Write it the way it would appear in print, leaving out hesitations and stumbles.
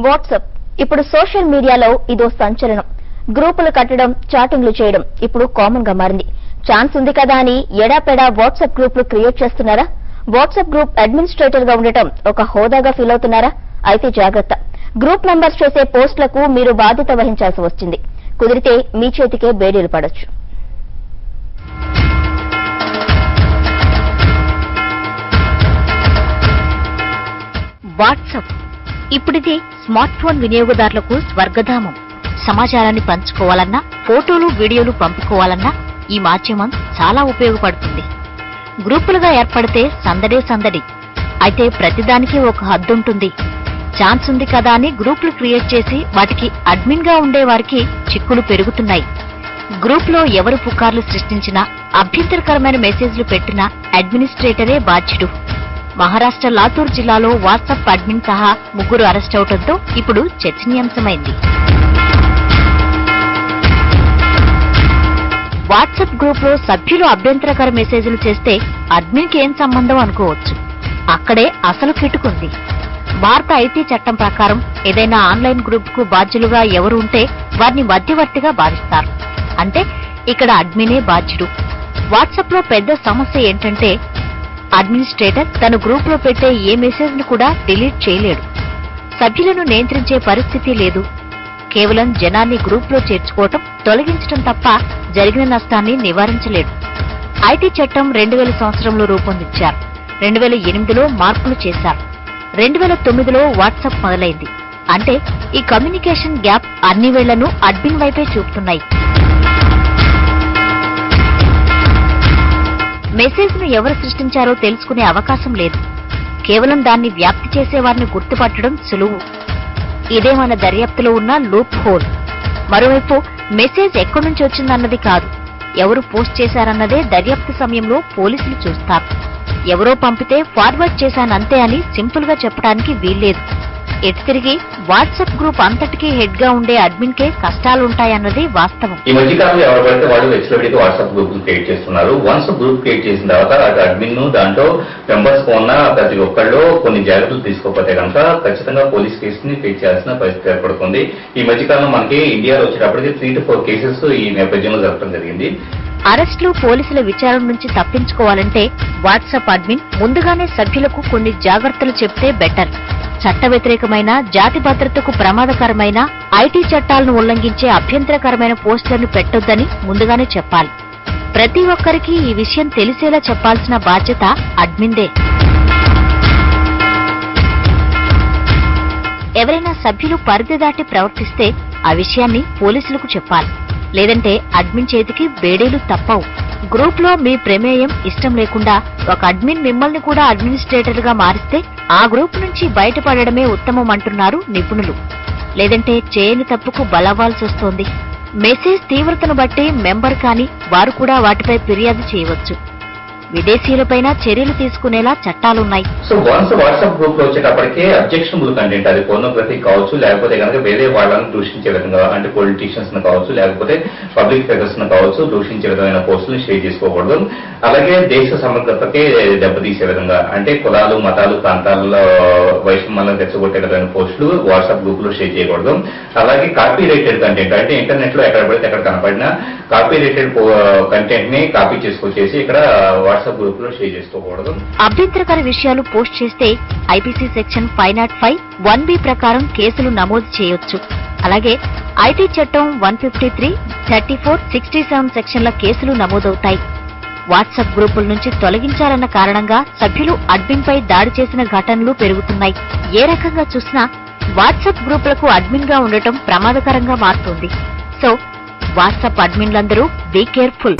WhatsApp ఇప్పుడు social మీడియాలో ఇదో సంచలనం. గ్రూపులు కట్టడం, చాటింగ్లు చేయడం ఇప్పుడు కామన్ గా మారింది. ఛాన్స్ ఉంది కదా అని ఎడాపెడా వాట్సాప్ గ్రూపులు క్రియేట్ చేస్తున్నారా? వాట్సాప్ గ్రూప్ అడ్మినిస్ట్రేటర్ గా ఉండటం ఒక హోదాగా ఫీల్ అవుతున్నారా? అయితే జాగ్రత్త, గ్రూప్ మెంబర్స్ చేసే పోస్టులకు మీరు బాధ్యత వహించాల్సి వస్తుంది. కుదిరితే మీ చేతికే బేడీలు పడొచ్చు. వాట్సాప్ ఇప్పుడిది స్మార్ట్ ఫోన్ వినియోగదారులకు స్వర్గధామం. సమాచారాన్ని పంచుకోవాలన్నా, ఫోటోలు వీడియోలు పంపుకోవాలన్నా ఈ మాధ్యమం చాలా ఉపయోగపడుతుంది. గ్రూపులుగా ఏర్పడితే సందడే సందడి. అయితే ప్రతిదానికి ఒక హద్దుంటుంది. ఛాన్స్ ఉంది కదా అని గ్రూపులు క్రియేట్ చేసి వాటికి అడ్మిన్ గా ఉండే వారికి చిక్కులు పెరుగుతున్నాయి. గ్రూప్ లో ఎవరు పుకార్లు సృష్టించినా, అభ్యంతరకరమైన మెసేజ్లు పెట్టినా అడ్మినిస్ట్రేటరే బాధ్యుడు. మహారాష్ట్ర లాతూర్ జిల్లాలో వాట్సాప్ అడ్మిన్ సహా 3 అరెస్ట్ అవడంతో ఇప్పుడు చర్చనీయాంశమైంది. వాట్సాప్ గ్రూప్ లో సభ్యులు అభ్యంతరకర మెసేజ్లు చేస్తే అడ్మిన్ కి ఏం సంబంధం అనుకోవచ్చు. అక్కడే అసలు కిటుకుంది. భారత ఐటీ చట్టం ప్రకారం ఏదైనా ఆన్లైన్ గ్రూప్ కు బాధ్యులుగా ఎవరు ఉంటే వారిని మధ్యవర్తిగా భావిస్తారు. అంటే ఇక్కడ అడ్మినే బాధ్యుడు. వాట్సాప్ లో పెద్ద సమస్య ఏంటంటే అడ్మినిస్ట్రేటర్ తన గ్రూప్ లో పెట్టే ఏ మెసేజ్ ను కూడా డిలీట్ చేయలేడు. సభ్యులను నియంత్రించే పరిస్థితి లేదు. కేవలం జనాన్ని గ్రూప్ లో చేర్చుకోవటం, తొలగించడం తప్ప జరిగిన నష్టాన్ని నివారించలేడు. ఐటీ చట్టం 2000 సంవత్సరంలో రూపొందించారు. 2008లో మార్పులు చేశారు. 2009లో వాట్సాప్ మొదలైంది. అంటే ఈ కమ్యూనికేషన్ గ్యాప్ అన్ని వేళ్లను అడ్మిన్ వైపే చూపుతున్నాయి. మెసేజ్ ను ఎవరు సృష్టించారో తెలుసుకునే అవకాశం లేదు. కేవలం దాన్ని వ్యాప్తి చేసే వారిని గుర్తుపట్టడం సులువు. ఇదే మన దర్యాప్తులో ఉన్న లూప్ హోల్. మరోవైపు మెసేజ్ ఎక్కడి నుంచి వచ్చిందన్నది కాదు, ఎవరు పోస్ట్ చేశారన్నదే దర్యాప్తు సమయంలో పోలీసులు చూస్తారు. ఎవరో పంపితే ఫార్వర్డ్ చేశానంతే అని సింపుల్ గా చెప్పడానికి వీల్లేదు. ఎటు తిరిగి వాట్సాప్ గ్రూప్ అంతటికీ హెడ్ గా ఉండే అడ్మిన్ కే కష్టాలుంటాయన్నది వాస్తవం. ఈ మధ్య కాలంలో ఎవరు పడితే వాళ్ళు వెబ్సైట్ వాట్సాప్ గ్రూప్ క్రియేట్ చేస్తున్నారు. వన్స్ గ్రూప్ క్రియేట్ చేసిన తర్వాత అటు అడ్మిన్ దాంట్లో మెంబర్స్ ఉన్న ప్రతి ఒక్కళ్ళు కొన్ని జాగ్రత్తలు తీసుకోకపోతే కనుక ఖచ్చితంగా పోలీస్ కేసుని ఫేస్ చేయాల్సిన పరిస్థితి ఏర్పడుతుంది. ఈ మధ్య కాలంలో మనకి ఇండియాలో వచ్చేటప్పటికి 3 to 4 కేసెస్ ఈ నేపథ్యంలో జరగడం జరిగింది. అరెస్టులు, పోలీసుల విచారణ నుంచి తప్పించుకోవాలంటే వాట్సాప్ అడ్మిన్ ముందుగానే సభ్యులకు కొన్ని జాగ్రత్తలు చెప్తే బెటర్. చట్ట వ్యతిరేకమైన, జాతి భద్రతకు ప్రమాదకరమైన, ఐటీ చట్టాలను ఉల్లంఘించే అభ్యంతరకరమైన పోస్టులను పెట్టొద్దని ముందుగానే చెప్పాలి. ప్రతి ఒక్కరికి ఈ విషయం తెలిసేలా చెప్పాల్సిన బాధ్యత అడ్మిన్దే. ఎవరైనా సభ్యులు పరిధి దాటి ప్రవర్తిస్తే ఆ విషయాన్ని పోలీసులకు చెప్పాలి. లేదంటే అడ్మిన్ చేతికి బేడీలు తప్పవు. గ్రూప్ లో మీ ప్రమేయం ఇష్టం లేకుండా ఒక అడ్మిన్ మిమ్మల్ని కూడా అడ్మినిస్ట్రేటర్ గా మారిస్తే ఆ గ్రూప్ నుంచి బయటపడడమే ఉత్తమం అంటున్నారు నిపుణులు. లేదంటే చేయని తప్పుకు బలవ్వాల్సి వస్తోంది. మెసేజ్ తీవ్రతను బట్టి మెంబర్ కాని వారు కూడా వాటిపై ఫిర్యాదు చేయవచ్చు. విదేశీయులపైన చర్యలు తీసుకునేలా చట్టాలున్నాయి. సో వన్స్ వాట్సాప్ గ్రూప్ లో వచ్చేటప్పటికే అబ్జెక్షనబుల్ కంటెంట్, అది పోర్నోగ్రఫీ కావచ్చు, లేకపోతే కనుక వేరే వాళ్ళని దూషించే విధంగా, అంటే పొలిటీషియన్స్ ను కావచ్చు, లేకపోతే పబ్లిక్ ఫిగర్స్ ను కావచ్చు, దూషించే విధమైన పోస్టులు షేర్ చేసుకోకూడదు. అలాగే దేశ సమగ్రతకే దెబ్బతీసే విధంగా, అంటే కులాలు, మతాలు, ప్రాంతాలలో వైషమ్యాలను తెచ్చగొట్టే విధమైన పోస్టులు వాట్సాప్ గ్రూప్ లో షేర్ చేయకూడదు. అలాగే కాపీ రైటెడ్ కంటెంట్, అంటే ఇంటర్నెట్ లో ఎక్కడ పడితే ఎక్కడ కనపడినా కాపీ రైటెడ్ కంటెంట్ ని కాపీ చేసుకొచ్చేసి ఇక్కడ వాట్సాప్ గ్రూప్ లో షేర్ చేసుకోకూడదు. అభ్యంతరకర విషయాలు పోస్ట్ చేస్తే ఐపీసీ సెక్షన్ 505 1B ప్రకారం కేసులు నమోదు చేయొచ్చు. అలాగే ఐటీ చట్టం 153, 34, 67 సెక్షన్ల కేసులు నమోదవుతాయి. వాట్సాప్ గ్రూపుల నుంచి తొలగించాలన్న కారణంగా సభ్యులు అడ్మిన్ పై దాడి చేసిన ఘటనలు పెరుగుతున్నాయి. ఏ రకంగా చూసినా వాట్సాప్ గ్రూపులకు అడ్మిన్ గా ఉండటం ప్రమాదకరంగా మారుతోంది. సో వాట్సాప్ అడ్మిన్లందరూ బీ కేర్ఫుల్.